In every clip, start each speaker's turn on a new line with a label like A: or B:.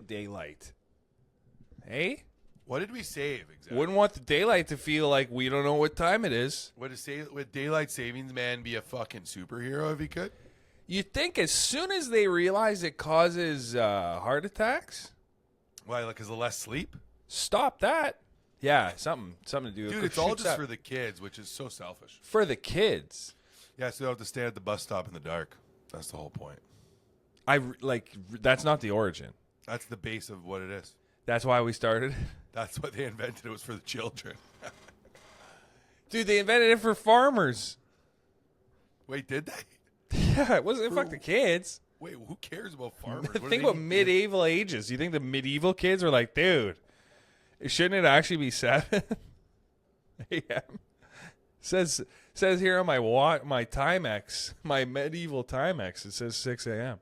A: daylight. Hey?
B: What did we save exactly?
A: Wouldn't want the daylight to feel like we don't know what time it is.
B: Would daylight savings man be a fucking superhero if he could?
A: You'd think as soon as they realize it causes heart attacks,
B: Why? Like, is there less sleep?
A: stop that. Yeah, something to do.
B: Dude, it's all just for the kids, which is so selfish.
A: For the kids.
B: Yeah, so they don't have to stand at the bus stop in the dark. That's the whole point.
A: That's not the origin.
B: That's the base of what it is.
A: That's why we started.
B: That's what they invented. It was for the children.
A: Dude, they invented it for farmers.
B: Wait, did they?
A: Yeah, it wasn't. Fuck the kids.
B: Wait, who cares about farmers?
A: Think about medieval ages. You think the medieval kids were like, dude, shouldn't it actually be 7 a.m.? Says here on my Timex, my medieval Timex, it says 6 a.m.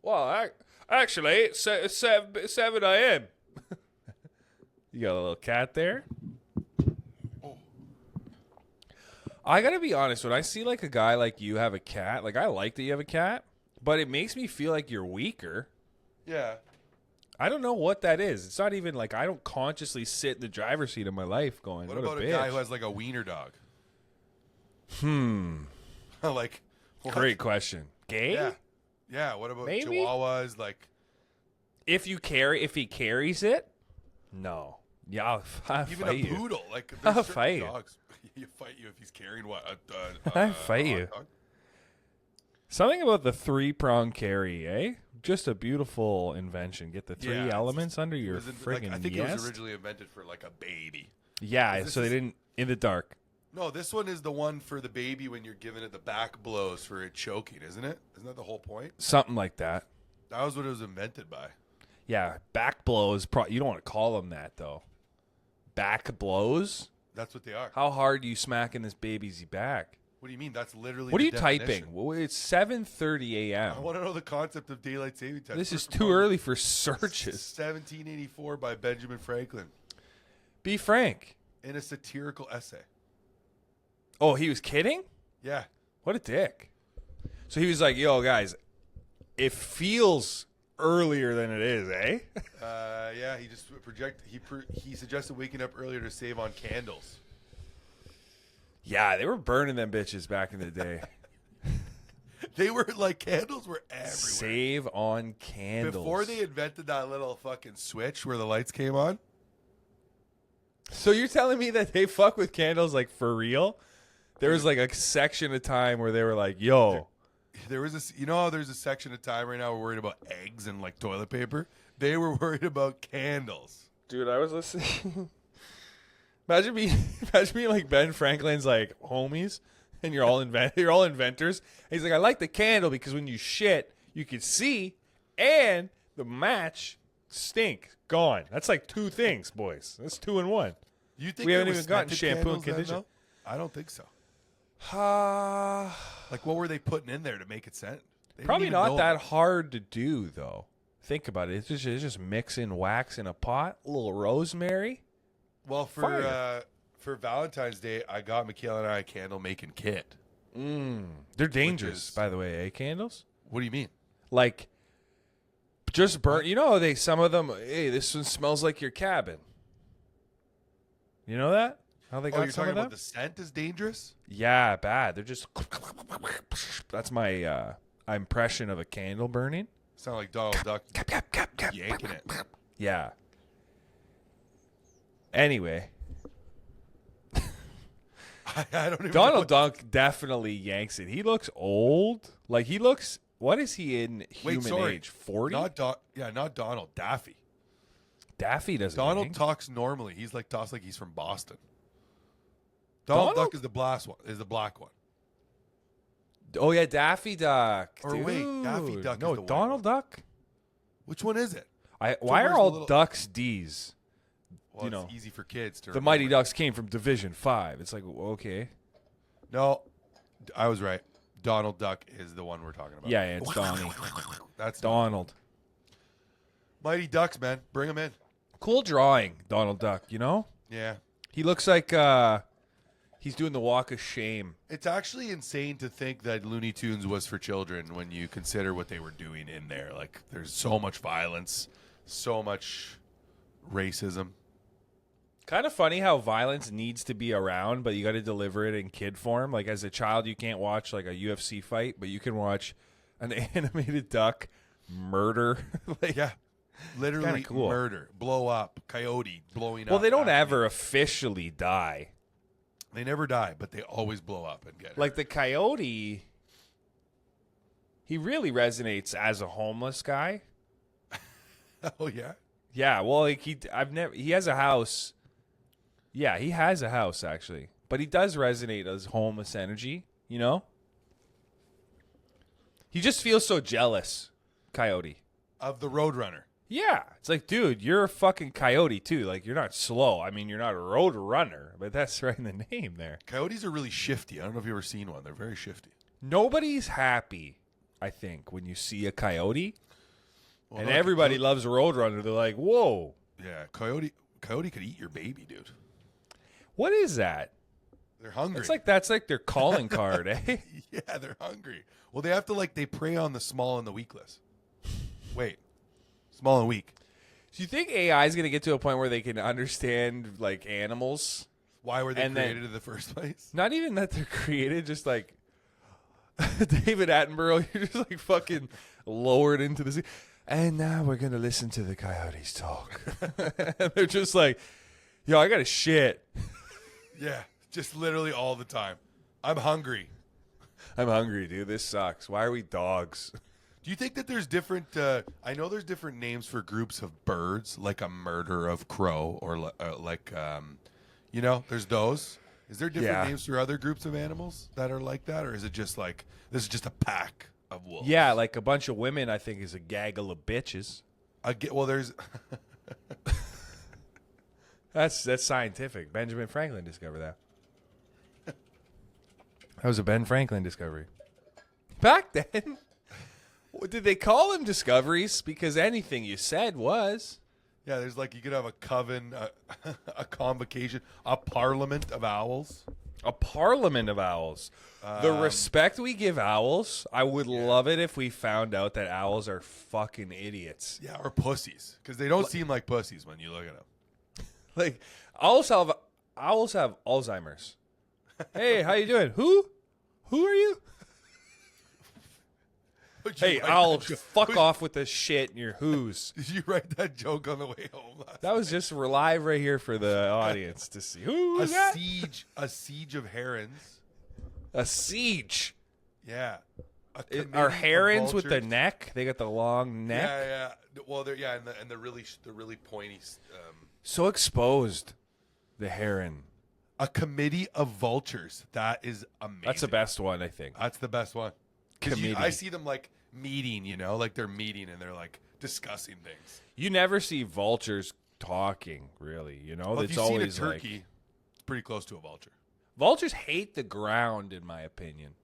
A: Well, actually, it's 7 a.m. You got a little cat there?
B: Oh.
A: I got to be honest. When I see like a guy like you have a cat, like I like that you have a cat, but it makes me feel like you're weaker.
B: Yeah.
A: I don't know what that is. It's not even like I don't consciously sit in the driver's seat of my life going,
B: What about a guy who has like a wiener dog? Like, what?
A: Great question. Gay?
B: Yeah. Yeah. What about
A: Maybe?
B: Chihuahuas? Like,
A: If he carries it, no. Yeah, I'll
B: even
A: fight
B: a
A: you.
B: poodle. Like,
A: I'll
B: there's certain
A: fight you.
B: dogs. You fight you if he's carrying what?
A: I'll fight you.
B: Dog?
A: Something about the 3-prong carry, eh? Just a beautiful invention. Get the three
B: Yeah,
A: elements under your
B: It was
A: friggin'
B: I think
A: nest.
B: it was originally invented for like a baby.
A: Yeah,
B: This
A: so they
B: is-
A: didn't in the dark.
B: No, this one is the one for the baby when you're giving it the back blows for it choking, isn't it? Isn't that the whole point?
A: Something like that.
B: That was what it was invented by.
A: Yeah, back blows. You don't want to call them that, though. Back blows?
B: That's what they are.
A: How hard are you smacking this baby's back?
B: What do you mean? That's literally
A: What are
B: the
A: you
B: definition.
A: typing? Well, it's 7:30
B: I
A: a.m.
B: want to know the concept of daylight saving time.
A: This is
B: First of
A: too
B: all,
A: early for searches.
B: 1784 by Benjamin Franklin
A: Be frank.
B: in a satirical essay.
A: Oh, he was kidding?
B: Yeah.
A: What a dick. So he was like, yo, guys, it feels earlier than it is, eh?
B: Yeah, he just he suggested waking up earlier to save on candles.
A: Yeah, they were burning them bitches back in the day.
B: They were like, candles were everywhere.
A: Save on candles.
B: Before they invented that little fucking switch where the lights came on.
A: So you're telling me that they fuck with candles like for real? There was like a section of time where they were like, yo.
B: There was how there's a section of time right now we're worried about eggs and like toilet paper? They were worried about candles.
A: Dude, I was listening. Imagine being like Ben Franklin's like homies, and you're all inventors. And he's like, I like the candle because when you shit, you can see, and the match stink gone. That's like 2 things, boys. That's 2 in 1.
B: You think
A: We
B: there
A: haven't
B: was
A: even gotten
B: scented
A: shampoo and
B: candles then,
A: conditioner.
B: though? I don't think so.
A: Uh,
B: Like, what were they putting in there to make it scent? They didn't
A: probably
B: even
A: not
B: know
A: that
B: about it.
A: hard to do, though. Think about it. It's just mixing wax in a pot, a little rosemary.
B: Well, for Valentine's Day, I got Michaela and I a candle making kit.
A: They're dangerous, by the way, eh? Candles?
B: What do you mean?
A: Like, just burn. You know, some of them, hey, this one smells like your cabin. You know that? How they got
B: You're
A: some
B: talking
A: of them?
B: about the scent is dangerous?
A: Yeah, bad. They're just. That's my impression of a candle burning.
B: Sound like Donald Duck yanking it.
A: Yeah. Anyway,
B: I don't even know
A: Donald
B: what-
A: Duck definitely yanks it. He looks old. Like he looks. What is he in human age? 40?
B: Not Donald. Daffy.
A: Daffy doesn't.
B: Donald
A: yank.
B: talks normally. He's like talks like he's from Boston. Donald Duck is the black one.
A: Oh yeah, Daffy Duck.
B: Or wait, Daffy
A: Dude.
B: Duck is
A: No,
B: the white
A: Donald
B: one.
A: Duck.
B: Which one is it?
A: Why
B: where's
A: are
B: the
A: all
B: little-
A: ducks D's?
B: Well,
A: You know,
B: it's easy for kids to
A: The
B: remember.
A: Mighty Ducks came from Division 5. It's like, okay.
B: No, I was right. Donald Duck is the one we're talking about.
A: Yeah, it's Donnie.
B: That's
A: Donald.
B: Mighty Ducks, man. Bring them in.
A: Cool drawing, Donald Duck, you know?
B: Yeah.
A: He looks like he's doing the walk of shame.
B: It's actually insane to think that Looney Tunes was for children when you consider what they were doing in there. Like, there's so much violence. so much racism.
A: Kind of funny how violence needs to be around, but you got to deliver it in kid form. Like as a child, you can't watch like a UFC fight, but you can watch an animated duck murder. Like,
B: Yeah. Literally
A: cool.
B: murder, blow up, coyote blowing up.
A: well, they don't
B: acne.
A: ever officially die.
B: They never die, but they always blow up and get
A: Like
B: hurt.
A: the coyote, he really resonates as a homeless guy.
B: Oh yeah.
A: Yeah, well, like he has a house. Yeah, he has a house actually, but he does resonate as homeless energy. You know, he just feels so jealous, coyote.
B: Of the Roadrunner.
A: Yeah, it's like, dude, you're a fucking coyote too. Like, you're not slow. I mean, you're not a road runner, but that's right in the name there.
B: Coyotes are really shifty. I don't know if you've ever seen one. They're very shifty.
A: Nobody's happy, I think, when you see a coyote,
B: Well,
A: and
B: like
A: everybody loves a road runner. They're like, whoa,
B: Yeah, coyote could eat your baby, dude.
A: what is that?
B: They're hungry.
A: That's like their calling card, eh?
B: Yeah, they're hungry. Well, they have to they prey on the small and the weakless. Wait, small and weak.
A: Do you think AI is going to get to a point where they can understand like animals?
B: Why were they
A: And then-
B: created in the first place?
A: Not even that they're created, just like David Attenborough, you're just like fucking lowered into the sea. And now we're going to listen to the coyotes talk. And they're just like, yo, I got to shit.
B: Yeah, just literally all the time. I'm hungry.
A: I'm hungry, dude. This sucks. Why are we dogs?
B: Do you think that there's different? I know there's different names for groups of birds, like a murder of crow, or there's those. Is there different
A: Yeah.
B: names for other groups of animals that are like that, or is it just like this is just a pack of wolves?
A: Yeah, like a bunch of women, I think, is a gaggle of bitches.
B: There's
A: That's scientific. Benjamin Franklin discovered that. That was a Ben Franklin discovery. Back then, did they call them discoveries? Because anything you said was.
B: yeah, there's you could have a coven, a convocation, a parliament of owls.
A: A parliament of owls. The respect we give owls, I would love it if we found out that owls are fucking idiots.
B: Yeah, or pussies, because they don't seem like pussies when you look at them.
A: Like owls have Alzheimer's. Hey, how you doing? Who are you? Hey, owl, fuck off with the shit in your who's.
B: Did you write that joke on the way home last
A: That was just live right here for the audience to see. Who
B: a
A: was that?
B: siege of herons.
A: A siege.
B: Yeah.
A: Are herons with the
B: vultures.
A: neck? They got the long neck.
B: Yeah. Well, they're and the really pointy.
A: So exposed. The heron.
B: A committee of vultures. That is amazing.
A: That's the best one, I think.
B: That's the best one. 'Cause
A: Committee.
B: I see them meeting. They're meeting and they're discussing things.
A: You never see vultures talking, really.
B: Well, if
A: it's
B: you've seen a
A: always
B: turkey, it's pretty close to a vulture.
A: vultures hate the ground, in my opinion.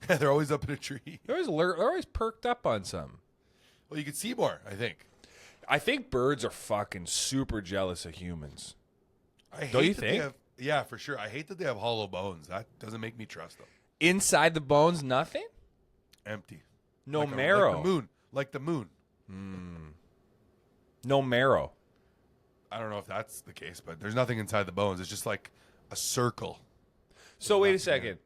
B: They're always up in a tree.
A: They're always perked up on something.
B: Well, you can see more, I think.
A: I think birds are fucking super jealous of humans.
B: Don't
A: you think?
B: Yeah, for sure. I hate that they have hollow bones. That doesn't make me trust them.
A: Inside the bones, nothing?
B: Empty.
A: No
B: Like
A: marrow.
B: Like the moon.
A: No marrow.
B: I don't know if that's the case, but there's nothing inside the bones. It's just like a circle.
A: So wait a
B: nothing
A: second.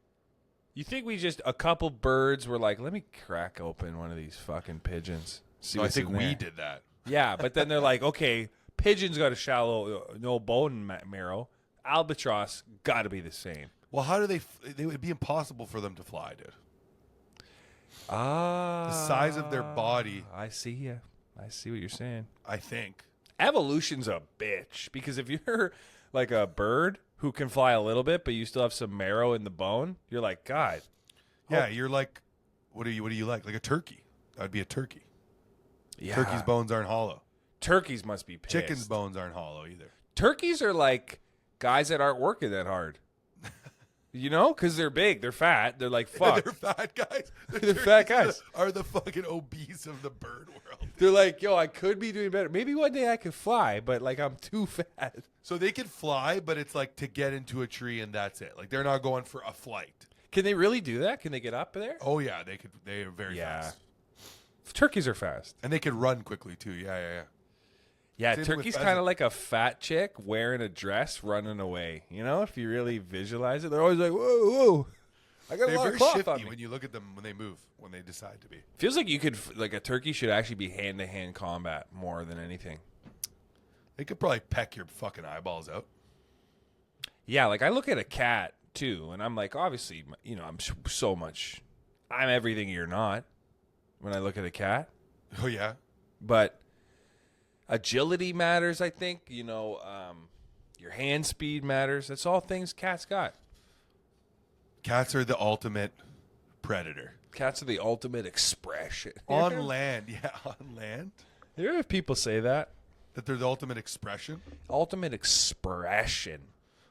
A: You think a couple birds were like, let me crack open one of these fucking pigeons. See
B: So I
A: what's
B: think
A: in
B: we
A: there."
B: did that.
A: Yeah, but then they're like, okay, pigeon's got a shallow, no bone marrow. Albatross got to be the same.
B: Well, how do they? It would be impossible for them to fly, dude.
A: Ah,
B: The size of their body.
A: I see you. I see what you're saying.
B: I think.
A: Evolution's a bitch because if you're like a bird who can fly a little bit, but you still have some marrow in the bone, you're like, God.
B: Yeah, you're like, what do you like? Like a turkey. That would be a turkey.
A: Yeah.
B: Turkey's bones aren't hollow.
A: Turkeys must be pissed.
B: Chicken's bones aren't hollow either.
A: Turkeys are like guys that aren't working that hard. Because they're big, they're fat, they're like, fuck.
B: They're fat guys.
A: They're fat guys.
B: Are the fucking obese of the bird world.
A: They're like, yo, I could be doing better. Maybe one day I could fly, but like I'm too fat.
B: So they can fly, but it's like to get into a tree and that's it. Like they're not going for a flight.
A: Can they really do that? Can they get up there?
B: Oh yeah, they could. They are very
A: Yeah.
B: fast.
A: Turkeys are fast.
B: And they can run quickly too. Yeah.
A: Yeah,
B: Same with
A: turkey's
B: pheasant.
A: kind of like a fat chick wearing a dress running away. You know, if you really visualize it, they're always like, whoa, whoa. I got a
B: They're
A: lot
B: very
A: of cloth on
B: shifty
A: me.
B: when you look at them when they move, when they decide to be.
A: Feels like you could, like a turkey should actually be hand-to-hand combat more than anything.
B: They could probably peck your fucking eyeballs out.
A: Yeah, like I look at a cat too, and I'm like, obviously, you know, I'm everything you're not when I look at a cat.
B: Oh yeah.
A: But agility matters, I think. You know, your hand speed matters. That's all things cats got.
B: Cats are the ultimate predator.
A: Cats are the ultimate expression.
B: On land, yeah, on land.
A: You ever have people say that?
B: That they're the ultimate expression.
A: Ultimate expression.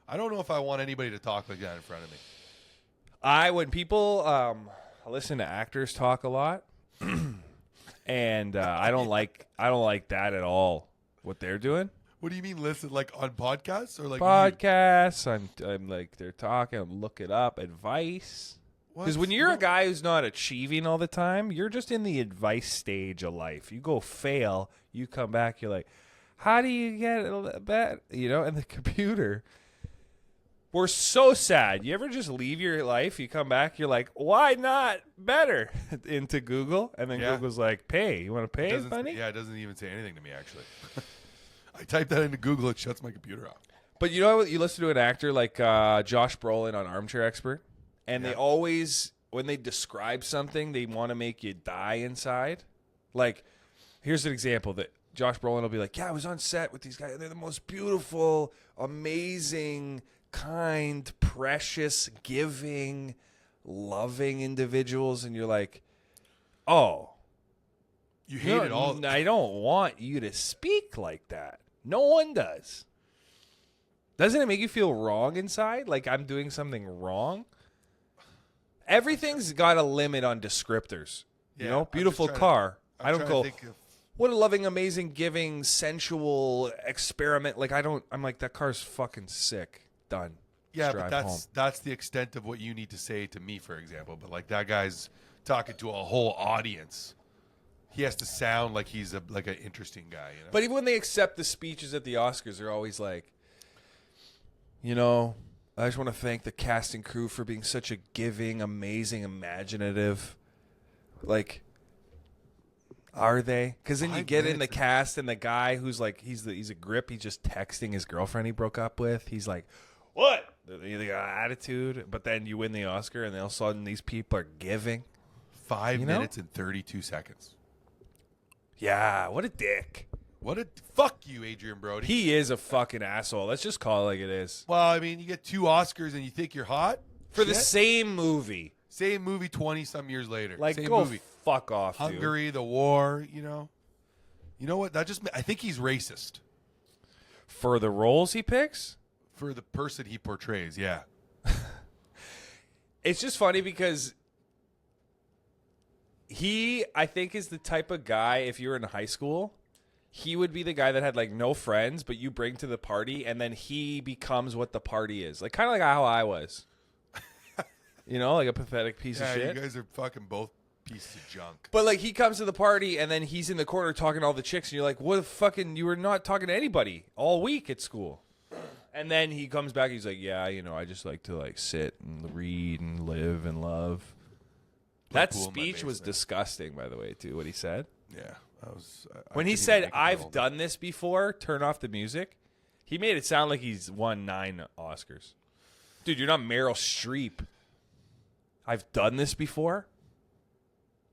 B: I don't know if I want anybody to talk like that in front of me.
A: When people listen to actors talk a lot, and I don't like that at all. What they're doing.
B: What do you mean? Listen, like on podcasts or like
A: Podcasts. I'm like they're talking. Look it up. Advice. Because when you're a guy who's not achieving all the time, you're just in the advice stage of life. You go fail, you come back, you're like, how do you get better? You know, and the computer. We're so sad. You ever just leave your life, you come back, you're like, why not better? Into Google, and then
B: Yeah.
A: Google's like, pay. You want to pay, buddy?
B: Yeah, it doesn't even say anything to me actually. I type that into Google, it shuts my computer off.
A: But you know what? You listen to an actor like Josh Brolin on Armchair Expert, and they always, when they describe something, they want to make you die inside. Like, here's an example that Josh Brolin will be like, yeah, I was on set with these guys. They're the most beautiful, amazing, kind, precious, giving, loving individuals. And you're like, oh.
B: You hate it all.
A: I don't want you to speak like that. No one does. Doesn't it make you feel wrong inside? Like I'm doing something wrong? Everything's got a limit on descriptors. You know, beautiful car. I don't go, what a loving, amazing, giving, sensual experiment. Like I'm like, that car's fucking sick. Done.
B: Yeah,
A: Just
B: but
A: drive home.
B: that's the extent of what you need to say to me, for example. But like that guy's talking to a whole audience. He has to sound like he's an interesting guy, you know?
A: But even when they accept the speeches at the Oscars, they're always like, you know, I just want to thank the cast and crew for being such a giving, amazing, imaginative. Like, are they? Because then you
B: 5
A: get in the
B: minutes.
A: cast and the guy who's like, he's a grip. He's just texting his girlfriend he broke up with. He's like, what? They got attitude. But then you win the Oscar and all of a sudden these people are giving.
B: 5
A: You know?
B: minutes and 32 seconds.
A: Yeah, what a dick.
B: Fuck you, Adrian Brody.
A: He is a fucking asshole. Let's just call it like it is.
B: Well, I mean, you get 2 Oscars and you think you're hot
A: For the
B: Shit.
A: same movie.
B: Same movie 20-some years later.
A: Like,
B: same
A: go
B: movie.
A: fuck off, dude.
B: Hungary, the war, you know. You know what? I think he's racist
A: For the roles he picks?
B: for the person he portrays. Yeah.
A: It's just funny because I think, is the type of guy, if you were in high school, he would be the guy that had, like, no friends, but you bring to the party, and then he becomes what the party is. Like, kind of like how I was. You know, like a pathetic piece of shit.
B: You guys are fucking both pieces of junk.
A: But, like, he comes to the party, and then he's in the corner talking to all the chicks, and you're like, what the fucking, you were not talking to anybody all week at school. And then he comes back, he's like, yeah, you know, I just like to, like, sit and read and live and love. That
B: pool in my
A: speech was
B: basement.
A: disgusting, by the way, too, what he said.
B: Yeah.
A: When he said, I've done this before, turn off the music, he made it sound like he's won 9 Oscars. Dude, you're not Meryl Streep. I've done this before?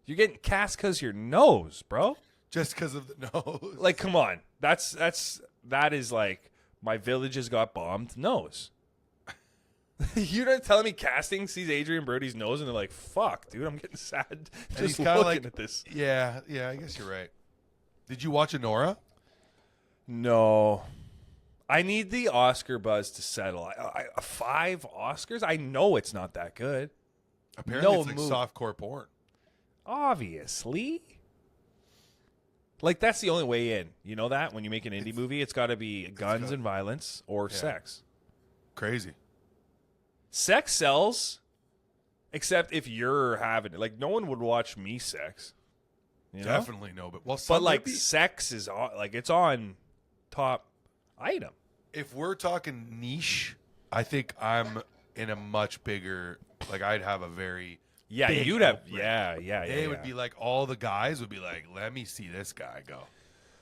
A: You're getting cast because your nose, bro.
B: Just because of the nose.
A: Like, come on. That is like, my village has got bombed nose. You're not telling me casting sees Adrian Brody's nose and they're like, fuck, dude, I'm getting sad
B: And
A: just
B: he's kinda
A: looking
B: like,
A: at this.
B: Yeah, I guess you're right. Did you watch Honora?
A: No. I need the Oscar buzz to settle. 5 Oscars? I know it's not that good.
B: Apparently
A: No
B: it's like
A: move.
B: softcore porn.
A: Obviously. Like, that's the only way in. You know that? When you make an indie movie, it's got to be guns and violence or sex.
B: Crazy.
A: Sex sells, except if you're having it. Like, no one would watch me sex. You know?
B: Definitely no, but
A: But like sex is like it's on top item.
B: If we're talking niche, I think I'm in a much bigger. Like I'd have a very big
A: You'd have
B: outbreak.
A: yeah.
B: They would be like all the guys would be like, let me see this guy go.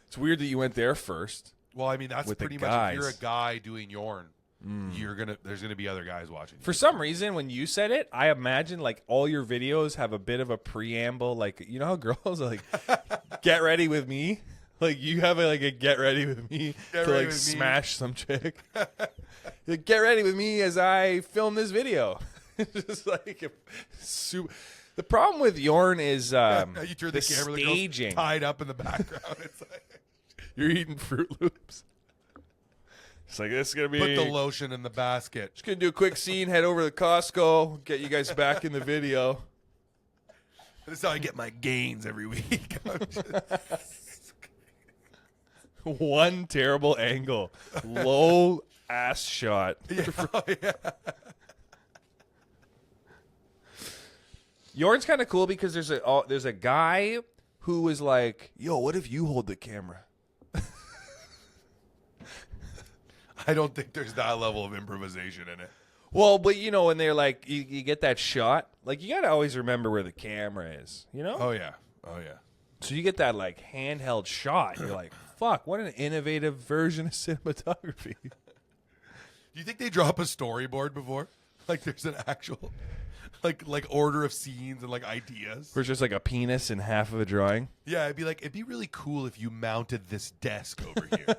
A: It's weird that you went there first.
B: Well, I mean that's
A: with
B: pretty
A: the
B: much if you're a
A: guys.
B: guy doing yorn, there's gonna be other guys watching.
A: For some reason, when you said it, I imagine like all your videos have a bit of a preamble. Like, you know how girls are like, get ready with me? Like, you have a get ready with me to like smash some chick. Like, get ready with me as I film this video. Just like the problem with yorn is
B: you turn the camera,
A: staging.
B: The girl's tied up in the background. It's like
A: you're eating Fruit Loops. It's like, this is going to be...
B: Put the lotion in the basket.
A: Just going to do a quick scene, head over to Costco, get you guys back in the video.
B: This is how I get my gains every week.
A: One terrible angle. Low ass shot.
B: Yeah.
A: Yorn's kind of cool because there's a guy who was like, yo, what if you hold the camera?
B: I don't think there's that level of improvisation in it.
A: Well, but you know, when they're like, you get that shot, like you got to always remember where the camera is, you know?
B: Oh, yeah.
A: So you get that like handheld shot. You're like, fuck, what an innovative version of cinematography.
B: Do you think they drop a storyboard before? Like there's an actual like order of scenes and like ideas?
A: Where it's just like a penis in half of a drawing.
B: Yeah, it'd be really cool if you mounted this desk over here.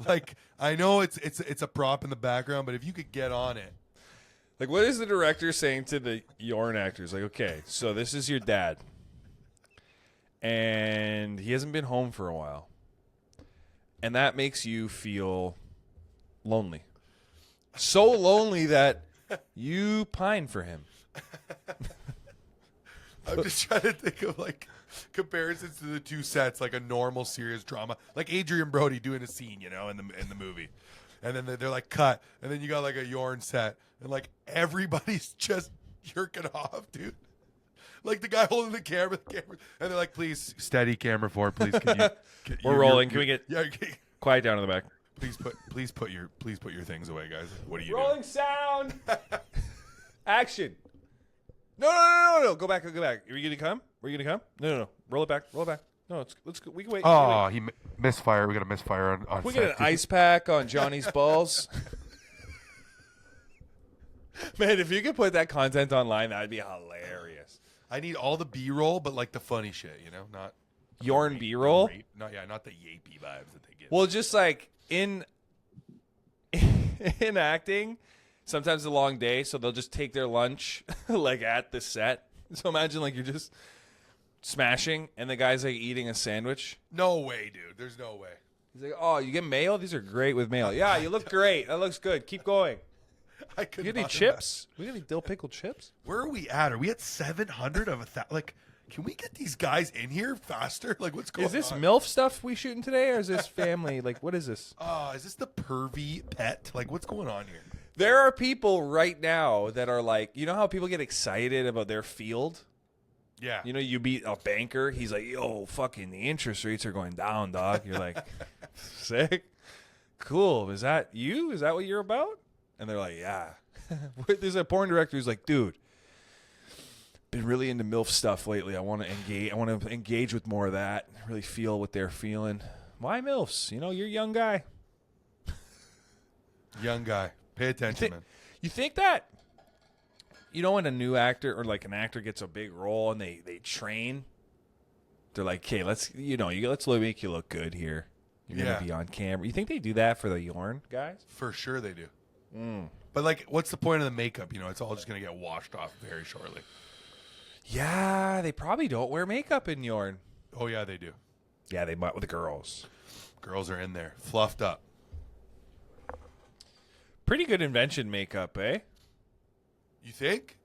B: Like I know it's a prop in the background, but if you could get on it.
A: Like, what is the director saying to the yorn actors? Like, okay, so this is your dad. And he hasn't been home for a while. And that makes you feel lonely. So lonely that you pine for him.
B: I'm just trying to think of like comparisons to the two sets, like a normal serious drama, like Adrian Brody doing a scene, you know, in the movie, and then they're like cut, and then you got like a yorn set, and like everybody's just jerking off, dude. Like the guy holding the camera, and they're like, "Please, steady, camera 4, please."
A: We're rolling. Can we get
B: yeah?
A: quiet down in the back?
B: Please put your things away, guys. What are you
A: rolling
B: doing?
A: Sound. Action. No. Go back. Are you gonna come? No. Roll it back. No, let's go. We can wait.
B: Oh, he misfire. We got a misfire on.
A: We get an ice pack on Johnny's balls. Man, if you could put that content online, that'd be hilarious.
B: I need all the B-roll, but like the funny shit, you know, not
A: Yorn B-roll.
B: Not the yapey vibes that they get.
A: Well, just like in acting, sometimes it's a long day, so they'll just take their lunch like at the set. So imagine like you're just smashing, and the guy's like eating a sandwich.
B: No way, dude. There's no way.
A: He's like, "Oh, you get mayo? These are great with mayo. Yeah, you look great. That looks good. Keep going."
B: I could.
A: You get any chips? We got any dill pickle chips?
B: Where are we at? Are we at 700 of 1,000? Like, can we get these guys in here faster? Like, what's going on?
A: Is this MILF stuff we shooting today, or is this family? Like, what is this?
B: Is this the pervy pet? Like, what's going on here?
A: There are people right now that are like, you know how people get excited about their field?
B: Yeah.
A: You know, you beat a banker. He's like, yo, fucking the interest rates are going down, dog. You're like, sick. Cool. Is that you? Is that what you're about? And they're like, yeah. There's a porn director who's like, dude, been really into MILF stuff lately. I want to engage with more of that. Really feel what they're feeling. Why MILFs? You know, you're a young guy.
B: Young guy. Pay attention, man.
A: You think that, you know, when a new actor or like an actor gets a big role and they train, they're like, okay, let's make you look good here. You're going to be on camera. You think they do that for the Yorn guys?
B: For sure they do. But, like, what's the point of the makeup? You know, it's all just going to get washed off very shortly.
A: Yeah, they probably don't wear makeup in Yorn.
B: Oh, yeah, they do.
A: Yeah, they might with the girls.
B: Girls are in there, fluffed up.
A: Pretty good invention makeup, eh?
B: You think?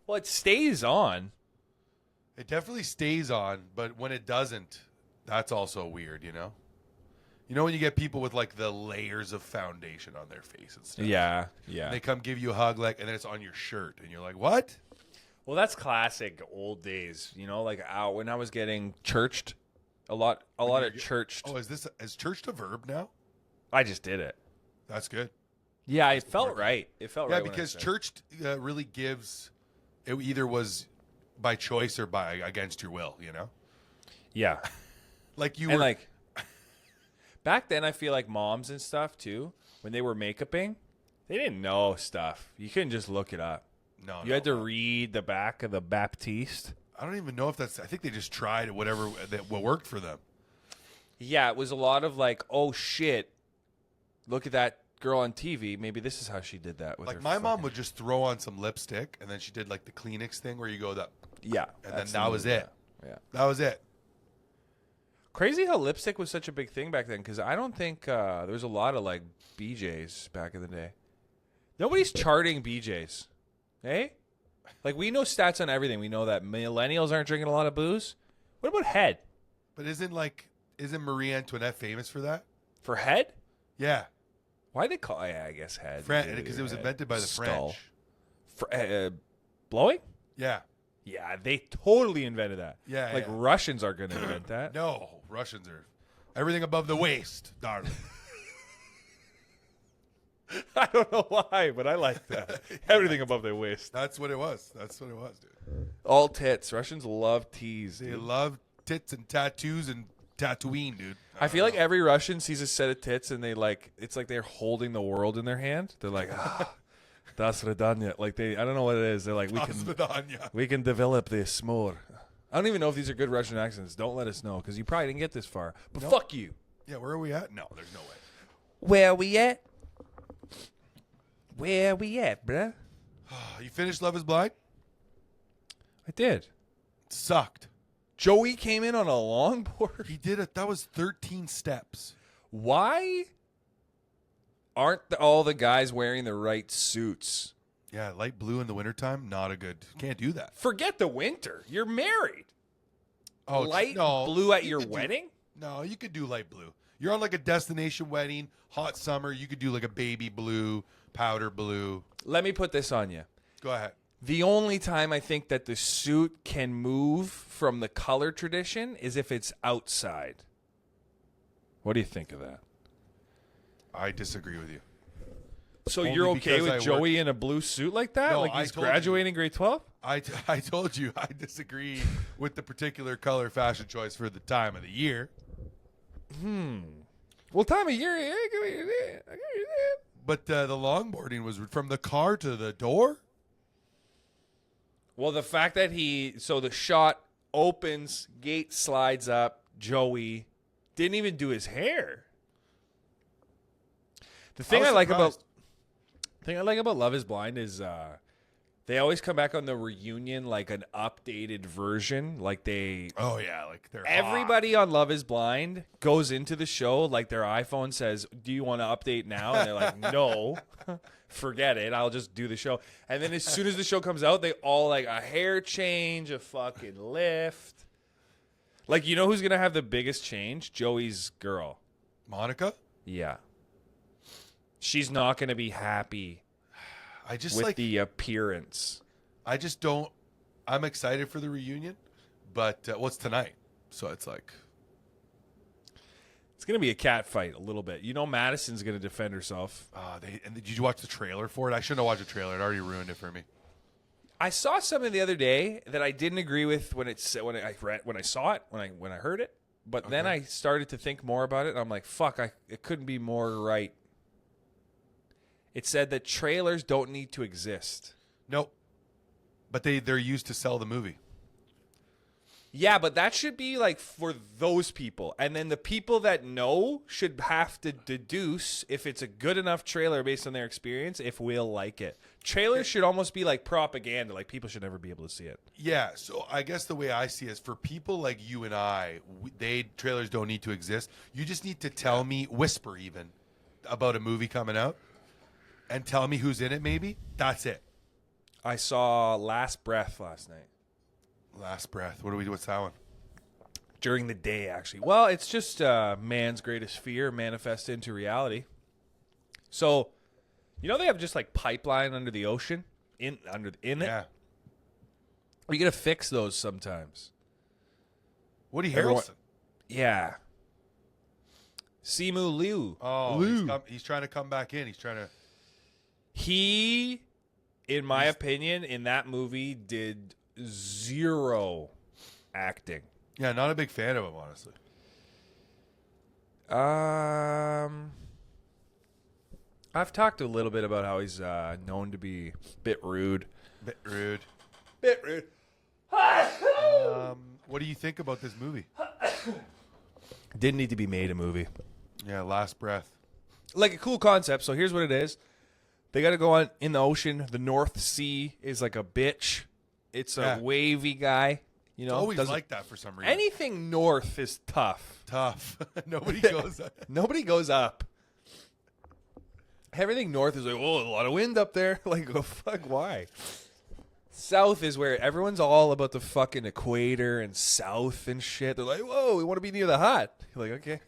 A: Well, it stays on.
B: It definitely stays on, but when it doesn't, that's also weird, you know? You know when you get people with like the layers of foundation on their face and stuff?
A: Yeah.
B: And they come give you a hug, like, and then it's on your shirt, and you're like, what?
A: Well, that's classic old days. You know, like when I was getting churched, a lot of churched.
B: Oh, is church a verb now?
A: I just did it.
B: That's good.
A: Yeah, it felt right. It felt right.
B: Yeah, because church really gives. It either was by choice or by against your will. You know.
A: Yeah.
B: Like you
A: and
B: were
A: like back then, I feel like moms and stuff too, when they were makeuping, they didn't know stuff. You couldn't just look it up.
B: No,
A: you had to read the back of the Baptiste.
B: I don't even know if that's. I think they just tried whatever that what worked for them.
A: Yeah, it was a lot of like, oh shit, look at that girl on TV. Maybe this is how she did that. With
B: Like
A: her
B: my mom would just throw on some lipstick, and then she did like the Kleenex thing where you go that.
A: Yeah,
B: and then that was it.
A: Yeah,
B: that was it.
A: Crazy how lipstick was such a big thing back then, because I don't think there was a lot of like BJs back in the day. Nobody's charting BJs, eh? Like we know stats on everything. We know that millennials aren't drinking a lot of booze. What about head?
B: But isn't Marie Antoinette famous for that?
A: For head?
B: Yeah.
A: Why they call? Yeah, I guess head.
B: Because it was invented by the
A: Skull.
B: French.
A: Blowing?
B: Yeah.
A: Yeah, they totally invented that.
B: Yeah.
A: Like Russians are going to invent that.
B: No, Russians are everything above the waist, darling.
A: I don't know why, but I like that. Everything above their waist.
B: That's what it was. That's what it was, dude.
A: All tits. Russians love tees.
B: They
A: dude.
B: love tits and tattoos and Tatooine, dude.
A: I feel like every Russian sees a set of tits and they it's like they're holding the world in their hand. They're like, das Radanya. Like I don't know what it is. They're like, we can develop this more. I don't even know if these are good Russian accents. Don't let us know because you probably didn't get this far. But fuck you.
B: Yeah, where are we at? No, there's no way.
A: Where are we at? Where we at, bruh?
B: You finished Love is Blind?
A: I did.
B: Sucked.
A: Joey came in on a longboard.
B: He did it. That was 13 steps.
A: Why aren't all the guys wearing the right suits?
B: Yeah, light blue in the wintertime, not a good. Can't do that.
A: Forget the winter. You're married.
B: Oh,
A: light blue at your wedding?
B: No, you could do light blue. You're on like a destination wedding, hot summer. You could do like a baby blue, powder blue.
A: Let me put this on you.
B: Go ahead.
A: The only time I think that the suit can move from the color tradition is if it's outside. What do you think of that?
B: I disagree with you.
A: So
B: Only
A: you're okay
B: because
A: with Joey in a blue suit like that?
B: No,
A: like
B: I
A: he's
B: told
A: graduating grade 12?
B: I told you I disagree with the particular color fashion choice for the time of the year.
A: Well, time of year.
B: But the longboarding was from the car to the door?
A: Well, the fact that the shot opens, gate slides up, Joey didn't even do his hair. The thing I like about Love is Blind is they always come back on the reunion like an updated version. Like
B: oh yeah, like they're
A: everybody on Love is Blind goes into the show like their iPhone says, "Do you want to update now?" And they're like, "No." Forget it. I'll just do the show. And then as soon as the show comes out, they all like a hair change, a fucking lift. Like, you know who's going to have the biggest change? Joey's girl.
B: Monica?
A: Yeah. She's not going to be happy with the appearance.
B: I just don't. I'm excited for the reunion, but it's tonight. So it's like.
A: It's going to be a cat fight a little bit. You know Madison's going to defend herself.
B: Did you watch the trailer for it? I shouldn't have watched the trailer. It already ruined it for me.
A: I saw something the other day that I didn't agree with when I saw it, when I heard it. But then I started to think more about it, and I'm like, fuck, it couldn't be more right. It said that trailers don't need to exist.
B: Nope. But they're used to sell the movie.
A: Yeah, but that should be like for those people. And then the people that know should have to deduce if it's a good enough trailer based on their experience, if we'll like it. Trailers should almost be like propaganda. Like people should never be able to see it.
B: Yeah, so I guess the way I see it is for people like you and I, trailers don't need to exist. You just need to tell me, whisper even, about a movie coming out and tell me who's in it maybe. That's it.
A: I saw Last Breath last night.
B: Last Breath. What do we do? What's that one?
A: During the day, actually. Well, it's just man's greatest fear manifested into reality. So, you know they have just like pipeline under the ocean in it.
B: Yeah.
A: You gotta fix those sometimes.
B: Woody
A: Everyone-
B: Harrelson.
A: Yeah. Simu Liu.
B: Oh, he's trying to come back in. He's trying to.
A: He, in my opinion, in that movie did zero acting.
B: Yeah, not a big fan of him, honestly.
A: I've talked a little bit about how he's known to be a bit rude.
B: Bit rude.
A: Bit rude.
B: What do you think about this movie?
A: Didn't need to be made a movie.
B: Yeah, Last Breath.
A: Like a cool concept. So here's what it is. They got to go on in the ocean. The North Sea is like a bitch. It's a wavy guy. You know,
B: Always like that for some reason.
A: Anything north is tough.
B: Tough. Nobody goes.
A: Nobody goes up. Everything north is like, oh, a lot of wind up there. Like, oh, fuck, why? South is where everyone's all about the fucking equator and south and shit. They're like, whoa, we want to be near the hot. You're like, okay.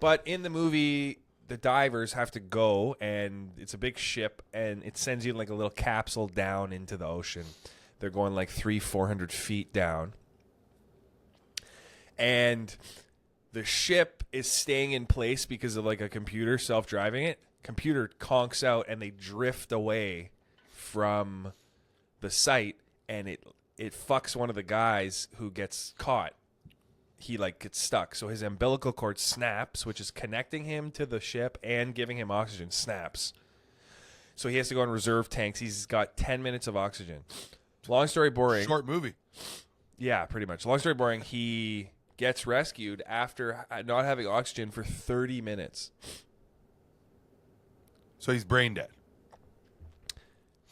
A: But in the movie, the divers have to go, and it's a big ship, and it sends you in like a little capsule down into the ocean. They're going like 300-400 feet down. And the ship is staying in place because of like a computer self-driving it. Computer conks out, and they drift away from the site, and it fucks one of the guys who gets caught. He like gets stuck, so his umbilical cord snaps, which is connecting him to the ship and giving him oxygen. Snaps, so he has to go in reserve tanks. He's got 10 minutes of oxygen. Long story boring.
B: Short movie.
A: Yeah, pretty much. Long story boring. He gets rescued after not having oxygen for 30 minutes.
B: So he's brain dead.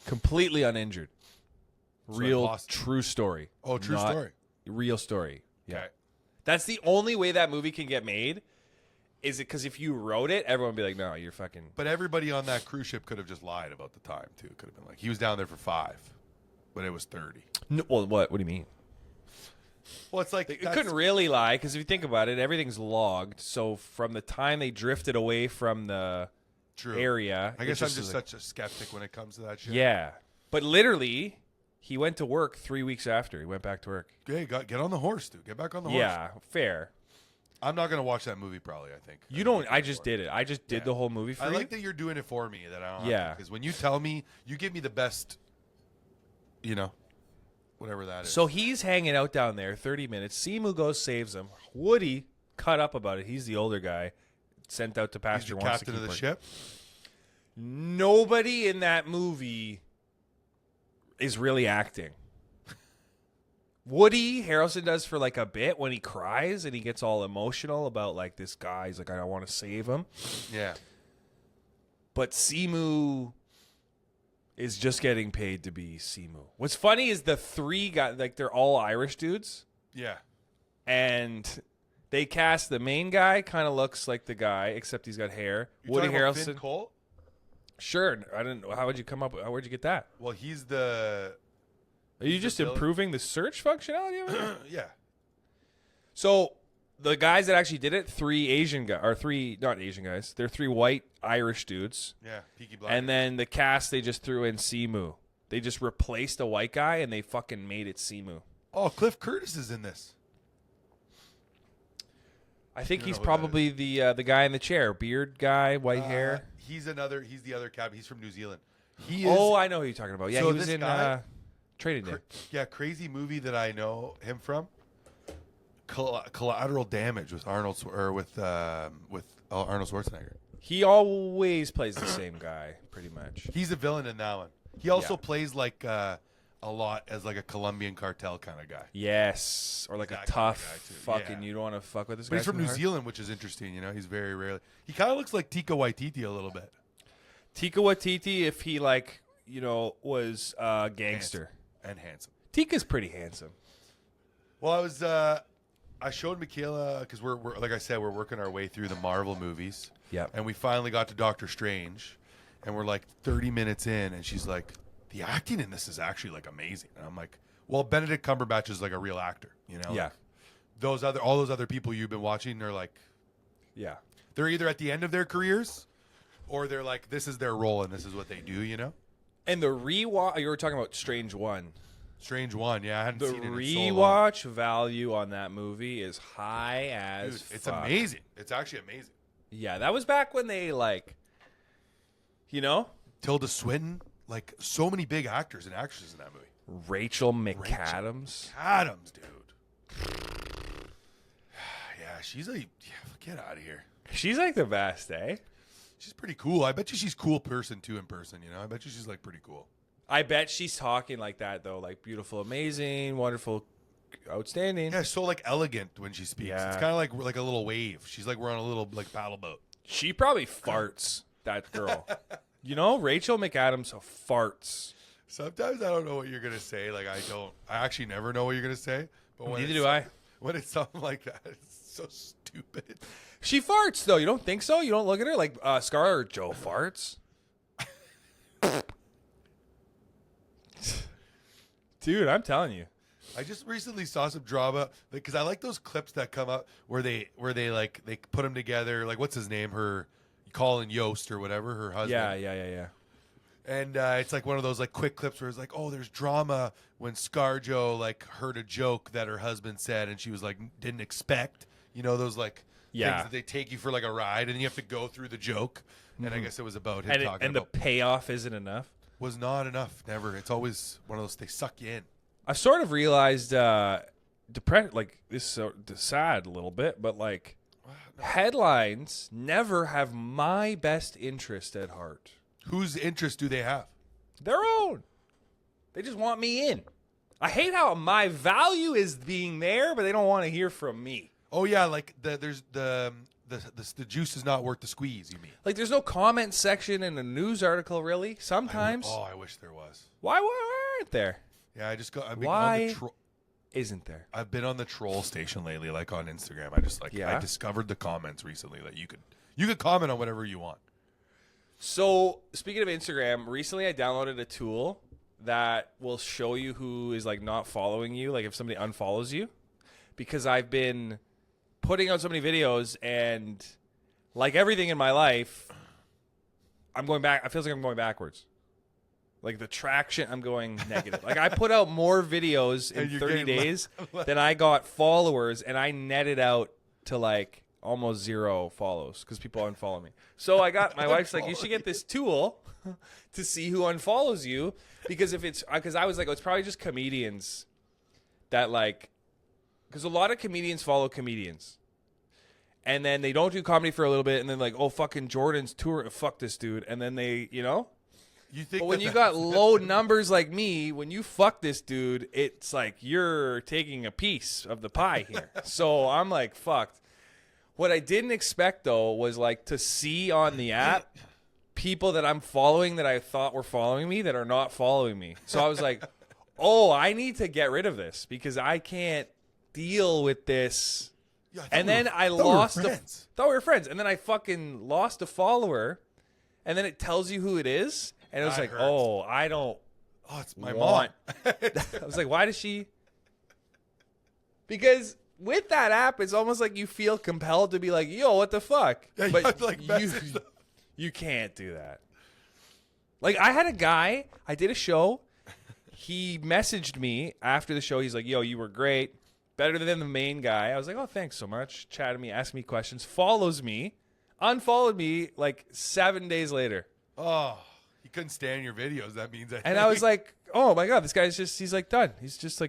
A: Completely uninjured.
B: So
A: Real, true story.
B: Oh, true story.
A: Real story. Yeah.
B: Okay.
A: That's the only way that movie can get made. Is it because if you wrote it, everyone would be like, no, you're fucking...
B: But everybody on that cruise ship could have just lied about the time, too. It could have been like, he was down there for 5, but it was 30.
A: No, well, what? What do you mean?
B: Well, it's like...
A: It couldn't really lie, because if you think about it, everything's logged. So from the time they drifted away from the area...
B: I guess I'm just such a skeptic when it comes to that shit.
A: Yeah. But literally, he went to work 3 weeks after. He went back to work.
B: Hey, get on the horse, dude. Get back on the horse.
A: Yeah, fair.
B: I'm not going to watch that movie, probably, I think.
A: You don't... I just did it. I just did the whole movie for you.
B: I like that you're doing it for me, that I don't
A: Yeah.
B: Because when you tell me, you give me the best, you know, whatever that is.
A: So he's hanging out down there 30 minutes. Simu goes, saves him. Woody cut up about it. He's the older guy. Sent out to pasture.
B: He's the captain of the ship?
A: Nobody in that movie is really acting. Woody Harrelson does for like a bit when he cries and he gets all emotional about like this guy. He's like, I don't want to save him.
B: Yeah.
A: But Simu is just getting paid to be Simu. What's funny is the 3 guys, like they're all Irish dudes.
B: Yeah.
A: And they cast the main guy, kind of looks like the guy, except he's got hair.
B: You're
A: Woody
B: talking about
A: Harrelson.
B: Finn Cole?
A: Sure. I didn't know. How would you come up? Where'd you get that?
B: Well, he's the...
A: Are you just improving the search functionality of it?
B: Yeah.
A: So the guys that actually did it, 3 Asian guys, or 3 not Asian guys, they're 3 white Irish dudes.
B: Yeah, Peaky Blinders.
A: And then the cast, they just threw in Simu. They just replaced a white guy and they fucking made it Simu.
B: Oh, Cliff Curtis is in this.
A: I think he's probably the guy in the chair, beard guy, white hair.
B: He's the other captain. He's from New Zealand. He is.
A: Oh, I know who you're talking about. Yeah,
B: So
A: he was
B: this
A: in
B: guy-
A: Trading Day.
B: Yeah, crazy movie that I know him from. Collateral Damage with Arnold Schwarzenegger.
A: He always plays the same guy, pretty much.
B: He's a villain in that one. He also plays like a lot as like a Colombian cartel kind of guy.
A: Yes, or like
B: That
A: a
B: kind of
A: tough
B: guy, too.
A: fucking.
B: Yeah.
A: You don't want to fuck with this
B: But
A: guy.
B: he's from
A: too
B: New
A: hard.
B: Zealand, which is interesting. You know, he's very rarely. He kind of looks like Tika Waititi a little bit.
A: Tika Waititi, if he like, was a gangster.
B: And handsome.
A: Tika's pretty handsome.
B: Well, I showed Michaela because we're like I said, we're working our way through the Marvel movies.
A: Yep.
B: And we finally got to Doctor Strange, and we're like 30 minutes in, and she's like, "The acting in this is actually like amazing." And I'm like, "Well, Benedict Cumberbatch is like a real actor, you know."
A: Yeah.
B: Like, all those other people you've been watching, they're like,
A: Yeah.
B: they're either at the end of their careers, or they're like, this is their role and this is what they do, you know.
A: And the rewatch, you were talking about Strange 1.
B: Strange One. Yeah, I hadn't
A: The
B: seen it in so long.
A: rewatch value on that movie is high as
B: Dude, it's
A: fuck.
B: amazing. It's actually amazing.
A: Yeah, that was back when they like, you know,
B: Tilda Swinton, like so many big actors and actresses in that movie.
A: Rachel McAdams.
B: Adams, dude. Yeah, she's like, get out of here.
A: She's like the best, eh?
B: She's pretty cool. I bet you she's a cool person too in person. You know, I bet you she's like pretty cool.
A: I bet she's talking like that though, like beautiful, amazing, wonderful, outstanding.
B: Yeah, so like elegant when she speaks.
A: Yeah.
B: It's kind of like a little wave. She's like we're on a little like paddle boat.
A: She probably farts, that girl. You know, Rachel McAdams farts.
B: Sometimes I don't know what you're gonna say. Like I actually never know what you're gonna say. But when
A: Neither
B: it's
A: do I.
B: When it's something like that, it's so stupid.
A: She farts though. You don't think so? You don't look at her like Scarlett Joe farts. Dude, I'm telling you.
B: I just recently saw some drama because I like those clips that come up where they like they put them together. Like what's his name? Her Colin Yost or whatever. Her husband.
A: Yeah.
B: And it's like one of those like quick clips where it's like, oh, there's drama when ScarJo like heard a joke that her husband said and she was like didn't expect. You know those like things that they take you for like a ride and you have to go through the joke. And I guess it was about him talking
A: and
B: about
A: the payoff isn't enough.
B: was not enough. Never. It's always one of those they suck you in.
A: I've sort of realized, like this is so sad a little bit, but like headlines never have my best interest at heart.
B: Whose interest do they have?
A: Their own. They just want me in. I hate how my value is being there, but they don't want to hear from me.
B: Oh yeah, like there's the juice is not worth the squeeze. You mean?
A: Like there's no comment section in a news article, really. Sometimes.
B: I wish there was.
A: Why aren't there?
B: Yeah, I just got.
A: Why isn't there?
B: I've been on the troll station lately, like on Instagram. I just I discovered the comments recently that you could comment on whatever you want.
A: So speaking of Instagram, recently I downloaded a tool that will show you who is like not following you, like if somebody unfollows you, because I've been putting out so many videos and like everything in my life, I'm going back. It feels like I'm going backwards. Like the traction, I'm going negative. Like I put out more videos in 30 days than I got followers, and I netted out to like almost 0 follows because people unfollow me. So I got my wife's like, you should get this tool to see who unfollows you because I was like, oh, it's probably just comedians that like, because a lot of comedians follow comedians. And then they don't do comedy for a little bit, and then like, oh, fucking Jordan's tour, fuck this dude. And then they, you know?
B: You think
A: but when you got low numbers like me, when you fuck this dude, it's like you're taking a piece of the pie here. So I'm like, fucked. What I didn't expect, though, was like to see on the app people that I'm following that I thought were following me that are not following me. So I was like, oh, I need to get rid of this because I can't deal with this.
B: Yeah,
A: and then I lost thought we were friends. And then I fucking lost a follower. And then it tells you who it is. And it was like, oh, I don't.
B: Oh, it's my mom.
A: I was like, why does she? Because with that app, it's almost like you feel compelled to be like, yo, what the fuck?
B: Yeah,
A: but
B: like
A: you can't do that. Like I had a guy, I did a show. He messaged me after the show. He's like, yo, you were great. Better than the main guy. I was like, oh, thanks so much. Chatted me, asked me questions, follows me, unfollowed me like 7 days later.
B: Oh. He couldn't stand your videos. That means
A: And I was like, oh my God, this guy's he's like done. He's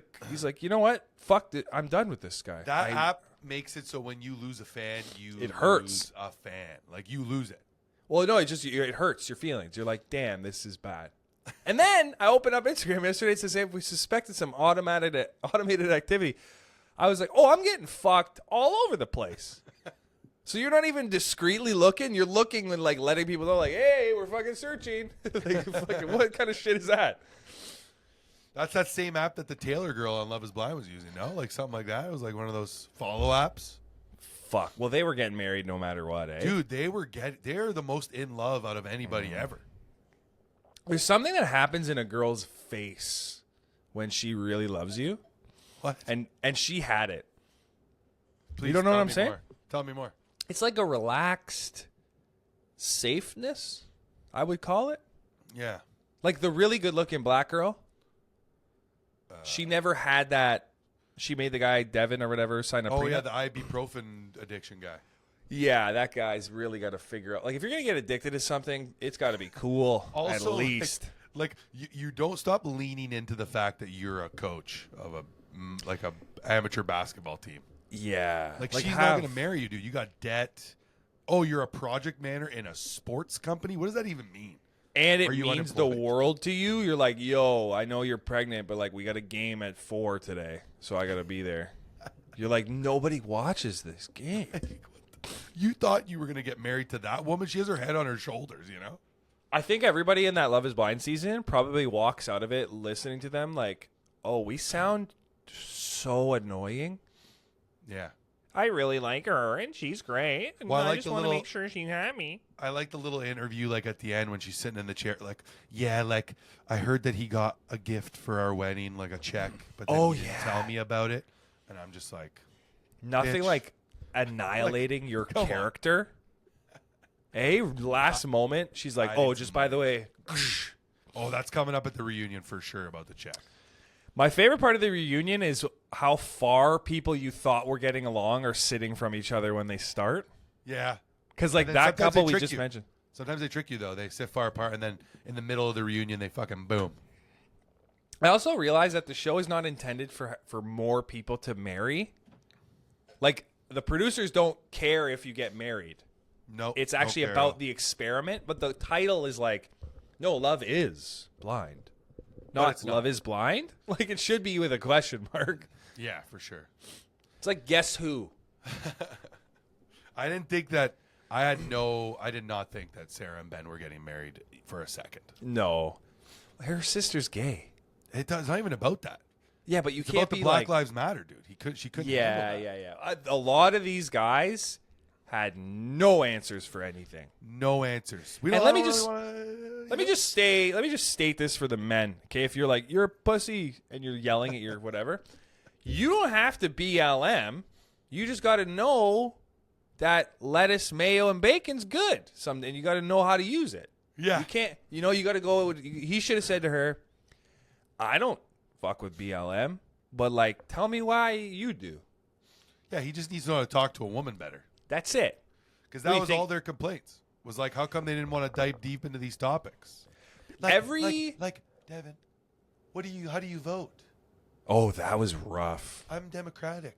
A: like, you know what? Fuck it. I'm done with this guy.
B: That app makes it so when you lose a fan,
A: it hurts.
B: Lose a fan. Like you lose it.
A: Well, no, it hurts your feelings. You're like, damn, this is bad. And then I opened up Instagram yesterday to say if we suspected some automated activity. I was like, oh, I'm getting fucked all over the place. So you're not even discreetly looking. You're looking and like letting people know, like, hey, we're fucking searching. Like, fucking, what kind of shit is that?
B: That's that same app that the Taylor girl on Love Is Blind was using. No, like something like that. It was like one of those follow apps.
A: Fuck. Well, they were getting married no matter what, eh?
B: Dude, they're the most in love out of anybody ever.
A: There's something that happens in a girl's face when she really loves you.
B: What?
A: And she had it.
B: Please
A: you don't know what I'm saying?
B: More. Tell me more.
A: It's like a relaxed safeness, I would call it.
B: Yeah.
A: Like the really good-looking black girl. She never had that. She made the guy Devin or whatever sign a
B: Oh
A: prenup.
B: yeah, the ibuprofen addiction guy.
A: Yeah, that guy's really got to figure out. Like, if you're gonna get addicted to something, it's got to be cool.
B: Also,
A: at least.
B: like you don't stop leaning into the fact that you're a coach of a amateur basketball team.
A: Yeah.
B: Like she's not going to marry you, dude. You got debt. Oh, you're a project manager in a sports company? What does that even mean?
A: And it
B: Are you
A: means the
B: unemployed?
A: world to you. You're like, yo, I know you're pregnant, but like we got a game at 4 today, so I got to be there. You're like, nobody watches this game.
B: You thought you were going to get married to that woman? She has her head on her shoulders, you know?
A: I think everybody in that Love is Blind season probably walks out of it listening to them like, oh, we sound so annoying.
B: Yeah.
A: I really like her, and she's great. And
B: Well, I
A: I
B: like
A: just
B: the
A: want to
B: little-
A: make sure she's happy.
B: I like the little interview, like at the end when she's sitting in the chair, like, yeah, like I heard that he got a gift for our wedding, like a check, but then he didn't tell me about it, and I'm just like,
A: Nothing
B: bitch.
A: like annihilating your
B: come on.
A: character. Last moment, she's like,
B: I
A: oh,
B: didn't
A: just
B: see
A: by
B: that.
A: the way.
B: oh, that's coming up at the reunion for sure about the check.
A: My favorite part of the reunion is how far people you thought were getting along are sitting from each other when they start.
B: Yeah,
A: Because like
B: And then
A: that
B: sometimes
A: couple
B: they
A: we
B: trick
A: just
B: you.
A: mentioned.
B: Sometimes they trick you though. They sit far apart, and then in the middle of the reunion, they fucking boom.
A: I also realize that the show is not intended for more people to marry. Like, the producers don't care if you get married.
B: No,
A: It's actually about the experiment, but the title is like, no, Love is Blind. Not
B: it's not.
A: Love is Blind. Like, it should be with a question mark.
B: Yeah, for sure.
A: It's like, guess who?
B: I didn't think that. I did not think that Sarah and Ben were getting married for a second.
A: No. Her sister's gay.
B: It's not even about that.
A: Yeah, but you
B: It's
A: can't
B: about the
A: be
B: Black
A: like,
B: Lives Matter, dude. She couldn't.
A: yeah.
B: handle that.
A: A lot of these guys had no answers for anything.
B: No answers. We
A: And
B: don't.
A: let me
B: I don't
A: just-
B: really
A: Let me just state this for the men. Okay, if you're like, you're a pussy and you're yelling at your whatever, you don't have to BLM. You just got to know that lettuce, mayo, and bacon's good. And you got to know how to use it.
B: Yeah.
A: You can't, you got to go. He should have said to her, I don't fuck with BLM, but like, tell me why you do.
B: Yeah, he just needs to know how to talk to a woman better.
A: That's it.
B: Because
A: What do
B: that
A: you
B: was
A: think?
B: all their complaints. Was like, how come they didn't want to dive deep into these topics? Like Devin, how do you vote?
A: Oh, that was rough.
B: I'm Democratic.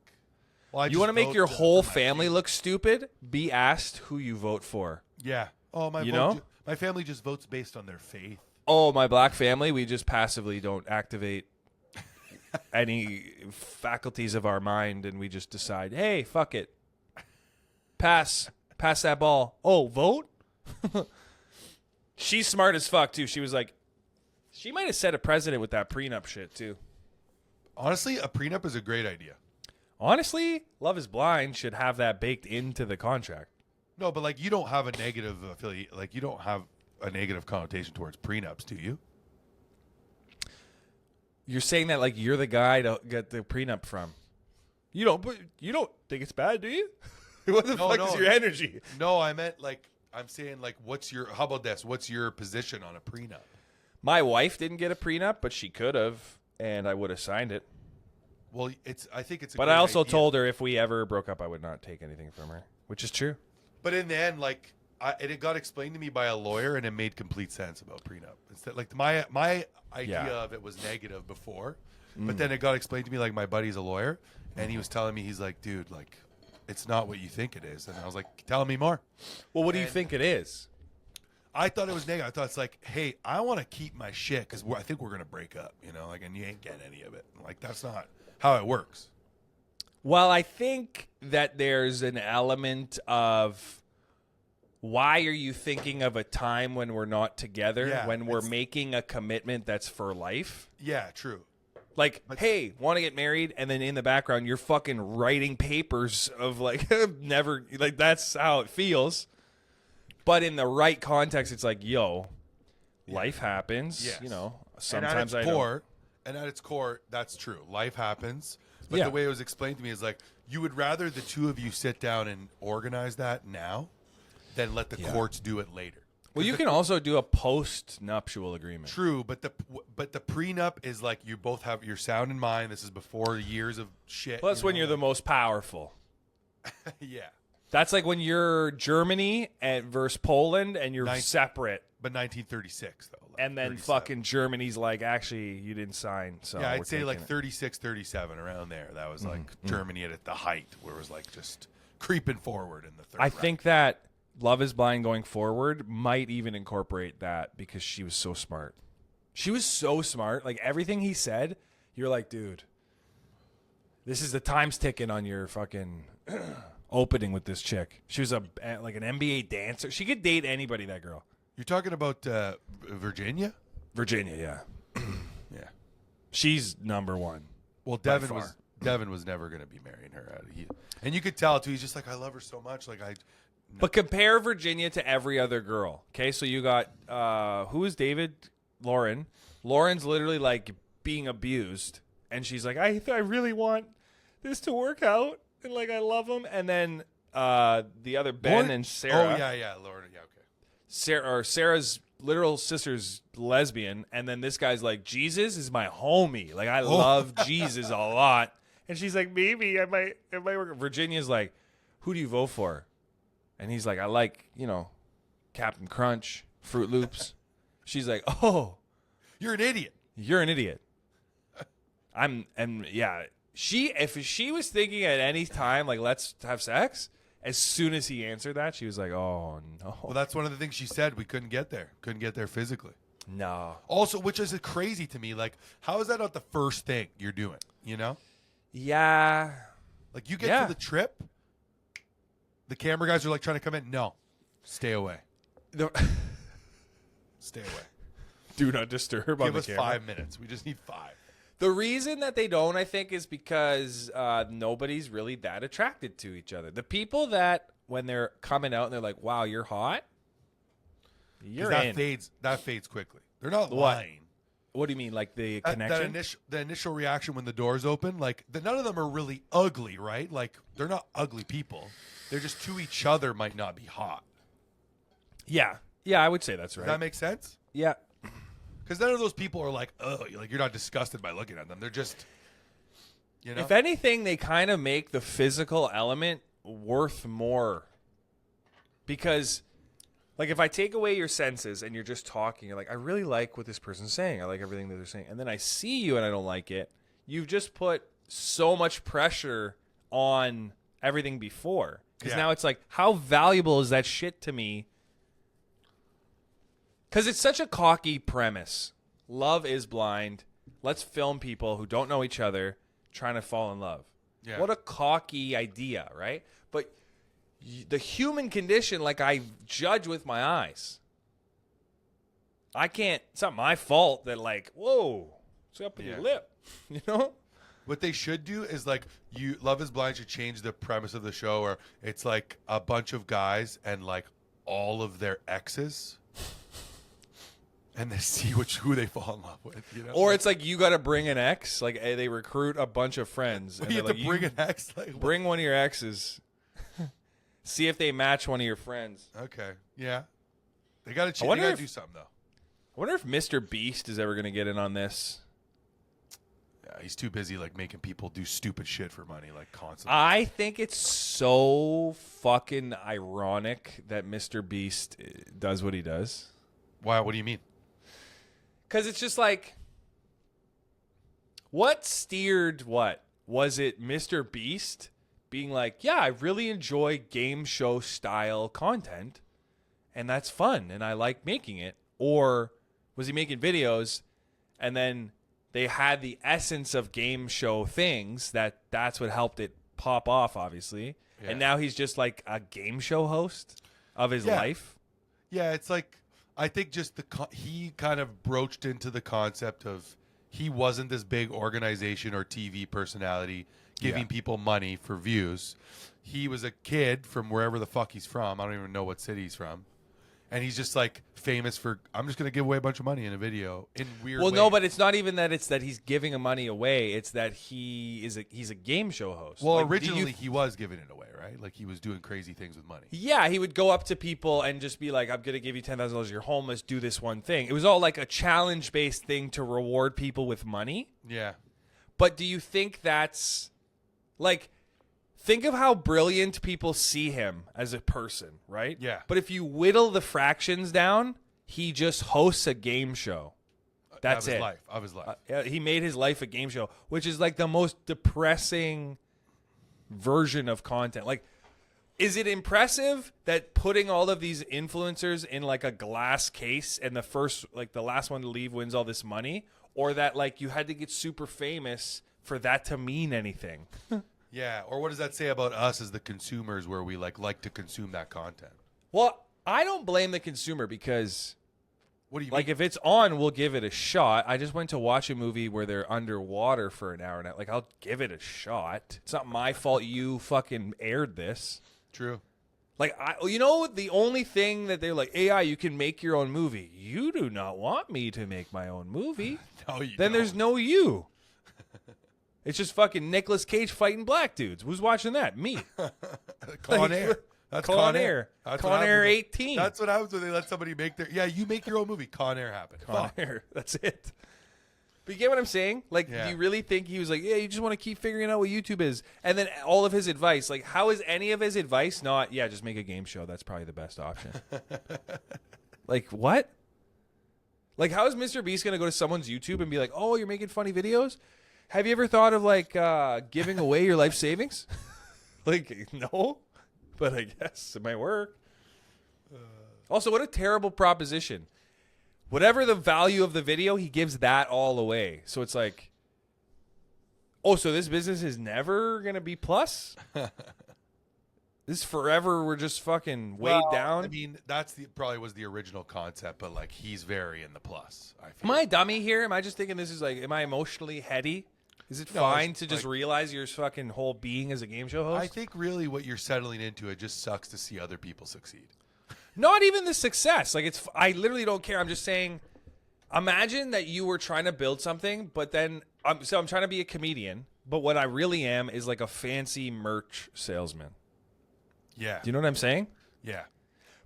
B: Well, I
A: You
B: just
A: want to make
B: vote
A: your
B: for
A: whole
B: my
A: family
B: team.
A: look stupid? Be asked who you vote for.
B: Yeah. Oh, my.
A: You
B: vote
A: know?
B: my family just votes based on their faith.
A: Oh, my black family, we just passively don't activate any faculties of our mind, and we just decide, hey, fuck it. Pass that ball. Oh, vote? She's smart as fuck, too. She was like, she might have set a precedent with that prenup shit, too.
B: Honestly, a prenup is a great idea.
A: Honestly, Love is Blind should have that baked into the contract.
B: No, but like you don't have a negative affiliate. Like you don't have a negative connotation towards prenups, do you?
A: You're saying that like you're the guy to get the prenup from. You don't think it's bad, do you? What the fuck is your energy?
B: No, I meant like I'm saying like how about this? What's your position on a prenup?
A: My wife didn't get a prenup, but she could have, and I would have signed it.
B: Well, I think it's a
A: But
B: great
A: I also
B: idea.
A: told her if we ever broke up, I would not take anything from her, which is true.
B: But in the end, like it got explained to me by a lawyer, and it made complete sense about prenup. Instead, like my idea
A: Yeah.
B: of it was negative before, but then it got explained to me like my buddy's a lawyer, and he was telling me, he's like, dude, like it's not what you think it is, and I was like, tell me more.
A: Well, what do you
B: And-
A: think it is?
B: I thought it was negative. I thought it's like, hey, I want to keep my shit because I think we're gonna break up, you know, like, and you ain't getting any of it. Like that's not how it works.
A: Well, I think that there's an element of why are you thinking of a time when we're not together,
B: Yeah,
A: when we're
B: it's-
A: making a commitment that's for life?
B: Yeah, true.
A: Like, hey, want to get married? And then in the background, you're fucking writing papers of like, never, like, that's how it feels. But in the right context, it's like, yo, life happens.
B: Yes.
A: You know,
B: And
A: sometimes
B: at
A: I
B: its
A: don't.
B: core, and at its core, that's true. Life happens. But
A: Yeah.
B: the way it was explained to me is like, you would rather the two of you sit down and organize that now than let the courts do it later.
A: Well, you can also do a post-nuptial agreement.
B: True, but the prenup is like you both have your sound in mind. This is before years of shit.
A: Well, that's when you're the most powerful.
B: Yeah.
A: That's like when you're Germany versus Poland and you're separate.
B: But 1936, though. Like
A: and then
B: 37.
A: fucking Germany's like, actually, you didn't sign. So
B: yeah,
A: we're
B: I'd say like
A: taking it.
B: 36, 37, around there. That was like Germany at the height, where it was like just creeping forward in the third
A: I
B: round.
A: think that Love is Blind going forward might even incorporate that because she was so smart. She was so smart. Like everything he said, you're like, dude, this is the time's ticking on your fucking opening with this chick. She was like an NBA dancer. She could date anybody, that girl.
B: You're talking about Virginia?
A: Virginia, yeah.
B: Yeah.
A: She's number one.
B: Well,
A: By
B: Devin
A: far.
B: was never going to be marrying her. And you could tell, too. He's just like, I love her so much. Like,
A: But compare Virginia to every other girl. Okay, so you got who is David? Lauren. Lauren's literally like being abused, and she's like, I really want this to work out, and like I love him. And then the other Ben
B: Lauren?
A: and Sarah.
B: Oh yeah, Lauren. Yeah, okay.
A: Sarah's literal sister's lesbian, and then this guy's like, Jesus is my homie. Like I love Jesus a lot, and she's like, maybe I might work. Virginia's like, who do you vote for? And he's like, I like, Captain Crunch, Fruit Loops. She's like, oh,
B: You're an idiot.
A: you're an idiot. If she was thinking at any time, like, let's have sex, as soon as he answered that, she was like, oh, no.
B: Well, that's one of the things she said. We couldn't get there. Couldn't get there physically.
A: No.
B: Also, which is crazy to me. Like, how is that not the first thing you're doing?
A: Yeah.
B: Like, you get to the trip, the camera guys are like trying to come in. No. Stay away. Stay away.
A: Do not disturb on
B: Give
A: the
B: us
A: camera.
B: 5 minutes. We just need 5.
A: The reason that they don't, I think, is because nobody's really that attracted to each other. The people that, when they're coming out and they're like, wow, you're hot, you're
B: that
A: in.
B: That fades quickly. They're not
A: What?
B: lying.
A: What do you mean, like the
B: That
A: connection?
B: the initial reaction when the doors open, like none of them are really ugly, right? Like they're not ugly people. They're just to each other might not be hot.
A: Yeah. Yeah, I would say that's right.
B: Does that make sense?
A: Yeah.
B: Because none of those people are like, oh, you're not disgusted by looking at them. They're just,
A: If anything, they kind of make the physical element worth more. Because, like, if I take away your senses and you're just talking, you're like, I really like what this person's saying. I like everything that they're saying. And then I see you and I don't like it. You've just put so much pressure on everything before. Because now it's like, how valuable is that shit to me? Because it's such a cocky premise. Love is blind. Let's film people who don't know each other trying to fall in love.
B: Yeah.
A: What a cocky idea, right? But the human condition, like, I judge with my eyes. I can't, it's not my fault that, like, whoa, what's up with your lip?
B: What they should do is like Love is Blind should change the premise of the show, where it's like a bunch of guys and like all of their exes. And they see who they fall in love with,
A: Or it's like you got to bring an ex. Like they recruit a bunch of friends. And
B: you have
A: they're
B: to
A: like,
B: bring an ex. Like,
A: bring one of your exes. See if they match one of your friends.
B: Okay, yeah, they got to
A: I wonder
B: do something though.
A: I wonder if Mr. Beast is ever going to get in on this.
B: Yeah, he's too busy like making people do stupid shit for money, like constantly.
A: I think it's so fucking ironic that Mr. Beast does what he does.
B: Why? What do you mean?
A: Because it's just like, what steered what? Was it Mr. Beast being like, yeah, I really enjoy game show style content, and that's fun, and I like making it? Or was he making videos, and then they had the essence of game show things that's what helped it pop off, obviously, and now he's just like a game show host of his life?
B: Yeah, it's like, I think just he kind of broached into the concept of he wasn't this big organization or TV personality giving people money for views. He was a kid from wherever the fuck he's from. I don't even know what city he's from. and he's just like famous for I'm just gonna give away a bunch of money in a video in weird.
A: Well,
B: ways.
A: no, but it's not even that. It's that he's giving money away. It's that he's a game show host.
B: Well,
A: Like, do
B: originally he was giving it away, right? Like he was doing crazy things with money.
A: Yeah, he would go up to people and just be like, I'm going to give you $10,000. You're homeless. Do this one thing. It was all like a challenge-based thing to reward people with money.
B: Yeah.
A: But do you think that's like, think of how brilliant people see him as a person, right?
B: Yeah.
A: But if you whittle the fractions down, he just hosts a game show. That's it.
B: Of his life.
A: He made his life a game show, which is like the most depressing version of content. Like, is it impressive that putting all of these influencers in like a glass case and the last one to leave wins all this money, or that like you had to get super famous for that to mean anything?
B: Yeah. Or what does that say about us as the consumers, where we like to consume that content?
A: Well, I don't blame the consumer because,
B: What do you
A: like,
B: mean?
A: if it's on, we'll give it a shot. I just went to watch a movie where they're underwater for an hour and like, I'll give it a shot. It's not my fault you fucking aired this.
B: True.
A: Like, the only thing that they're like, AI, you can make your own movie. You do not want me to make my own movie.
B: No, you
A: Then
B: don't.
A: there's no you. It's just fucking Nicolas Cage fighting black dudes. Who's watching that? Me.
B: Con Air. That's
A: Con Air.
B: That's
A: Con
B: what
A: Air
B: happens
A: 18.
B: That's what happens when they let somebody make their. Yeah, you make your own movie. Con Air happened.
A: Con
B: Fuck.
A: Air. That's it. But you get what I'm saying? Like,
B: Yeah.
A: do you really think he was like, yeah, you just want to keep figuring out what YouTube is? And then all of his advice, like, how is any of his advice not, yeah, just make a game show? That's probably the best option. Like, what? Like, how is Mr. Beast going to go to someone's YouTube and be like, oh, you're making funny videos? Have you ever thought of, like, giving away your life savings? Like, no. But I guess it might work. Also, what a terrible proposition. Whatever the value of the video, he gives that all away. So it's like, oh, so this business is never going to be plus? This forever, we're just fucking weighed down?
B: I mean, that's probably was the original concept, but like he's very in the plus. I feel.
A: Am I a dummy here? Am I just thinking this is like, am I emotionally heady? Is it fine
B: it's
A: to just
B: like-
A: realize your fucking whole being as a game show host?
B: I think really what you're settling into, it just sucks to see other people succeed.
A: Not even the success. Like, I literally don't care. I'm just saying, imagine that you were trying to build something, but then I'm trying to be a comedian, but what I really am is like a fancy merch salesman.
B: Yeah.
A: Do you know what I'm saying?
B: Yeah.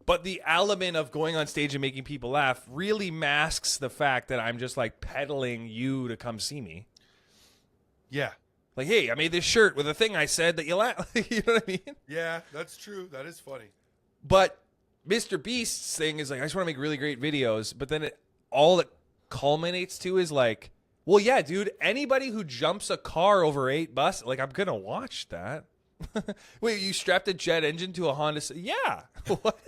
A: But the element of going on stage and making people laugh really masks the fact that I'm just like peddling you to come see me.
B: Yeah.
A: Like, hey, I made this shirt with a thing I said that you laugh. You know what I mean?
B: Yeah, that's true. That is funny.
A: But Mr. Beast's thing is like, I just want to make really great videos. But then all it culminates to is like, well, yeah, dude, anybody who jumps a car over 8 buses, like, I'm going to watch that. Wait, you strapped a jet engine to a Honda? Yeah. What?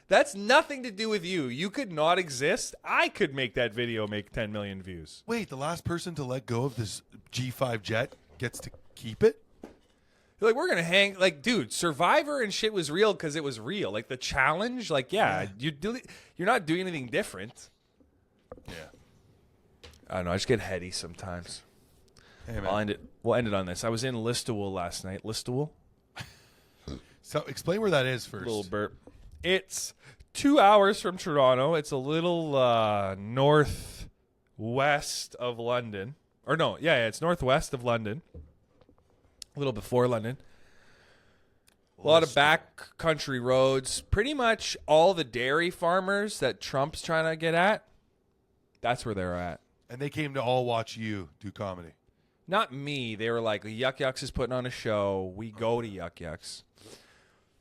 A: That's nothing to do with you. You could not exist. I could make that video make 10 million views.
B: Wait, the last person to let go of this G5 jet gets to keep it?
A: You're like, we're going to hang. Like, dude, Survivor and shit was real because it was real. Like, the challenge, like, yeah. You're not doing anything different.
B: Yeah.
A: I don't know. I just get heady sometimes.
B: Hey, man.
A: We'll end it on this. I was in Listowel last night. Listowel?
B: So explain where that is first.
A: Little burp. It's 2 hours from Toronto. It's a little northwest of London. Or no, yeah, it's northwest of London. A little before London. A lot of back country roads. Pretty much all the dairy farmers that Trump's trying to get at, that's where they're at.
B: And they came to all watch you do comedy.
A: Not me. They were like, Yuck Yucks is putting on a show. We go to Yuck Yucks.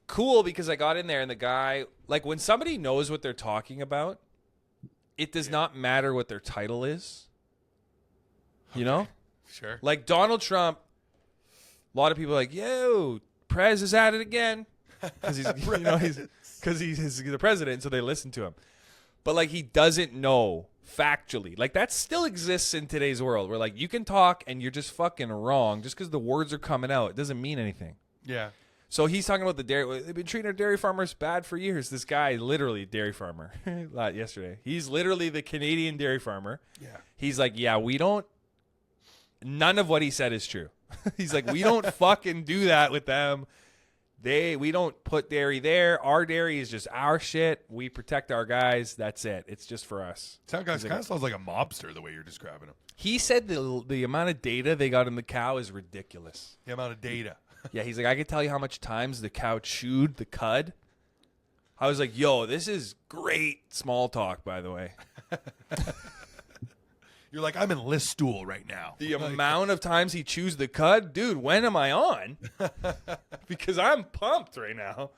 A: Cool, because I got in there and the guy, like, when somebody knows what they're talking about, it does not matter what their title is. You know?
B: Sure.
A: Like Donald Trump, a lot of people are like, yo, Prez is at it again. Because he's, he's the president, so they listen to him. But, like, he doesn't know factually. Like, that still exists in today's world where, like, you can talk and you're just fucking wrong just because the words are coming out. It doesn't mean anything.
B: Yeah.
A: So he's talking about the dairy. They've been treating our dairy farmers bad for years. This guy, literally dairy farmer, yesterday. He's literally the Canadian dairy farmer.
B: Yeah.
A: He's like, yeah, we don't. None of what he said is true. He's like, we don't fucking do that with them. We don't put dairy there. Our dairy is just our shit. We protect our guys. That's it. It's just for us.
B: Kind of sounds like a mobster the way you're describing him.
A: He said the amount of data they got in the cow is ridiculous.
B: The amount of data.
A: Yeah, he's like, I could tell you how much times the cow chewed the cud. I was like, yo, this is great small talk, by the way.
B: You're like, I'm in list stool right now.
A: The amount of times he chews the cud, dude, when am I on? Because I'm pumped right now.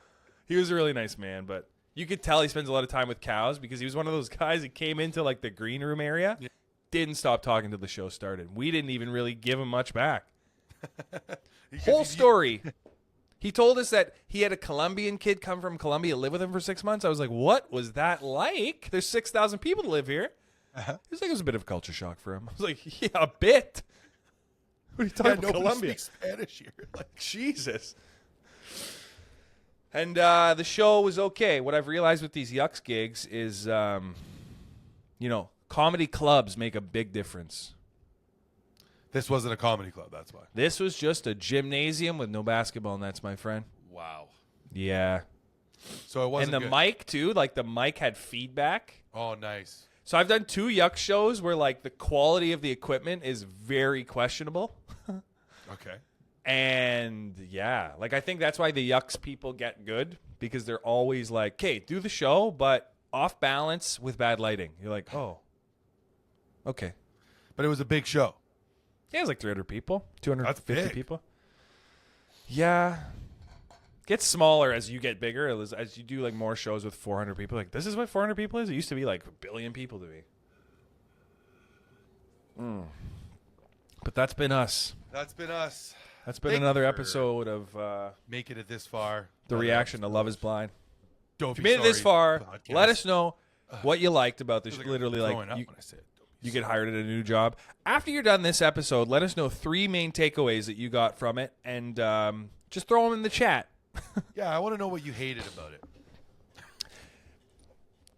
A: He was a really nice man, but you could tell he spends a lot of time with cows because he was one of those guys that came into like the green room area, didn't stop talking till the show started. We didn't even really give him much back. Whole story. He told us that he had a Colombian kid come from Colombia, live with him for 6 months. I was like, what was that like? There's 6,000 people to live here. He was like, it was a bit of a culture shock for him. I was like, yeah, a bit. What are you talking about, Colombia?
B: Speaks Spanish here.
A: Like, Jesus. And the show was okay. What I've realized with these Yucks gigs is, comedy clubs make a big difference.
B: This wasn't a comedy club, that's why.
A: This was just a gymnasium with no basketball nets, my friend.
B: Wow.
A: Yeah.
B: So it wasn't
A: And the
B: good.
A: mic, too. Like, the mic had feedback.
B: Oh, nice.
A: So I've done 2 Yuck shows where, like, the quality of the equipment is very questionable.
B: Okay.
A: And, yeah. Like, I think that's why the Yucks people get good. Because they're always like, okay, do the show, but off balance with bad lighting. You're like, oh. Okay.
B: But it was a big show.
A: Yeah, it was like 300 people, 250
B: That's big.
A: people. Yeah. Gets smaller as you get bigger. As you do like more shows with 400 people. Like, this is what 400 people is? It used to be like a billion people to me. But that's been us.
B: That's been us.
A: That's been
B: Thank
A: another
B: you for
A: episode of
B: making it this far.
A: the reaction to Love is Blind.
B: Don't
A: If you
B: be
A: made it this
B: sorry,
A: far,
B: podcast.
A: let us know what you liked about this.
B: Feels like I'm
A: Literally,
B: throwing
A: like,
B: up when I say it.
A: you get hired at a new job. After you're done this episode, let us know 3 main takeaways that you got from it, and just throw them in the chat.
B: Yeah, I want to know what you hated about it.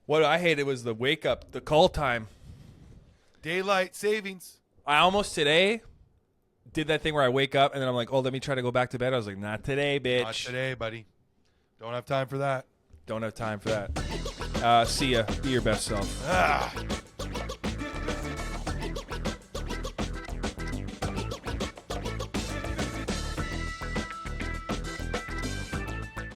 A: What I hated was the wake up, the call time.
B: Daylight savings.
A: I almost today did that thing where I wake up and then I'm like, oh, let me try to go back to bed. I was like, not today, bitch.
B: Not today, buddy. Don't have time for that.
A: Don't have time for that. See ya. Be your best self.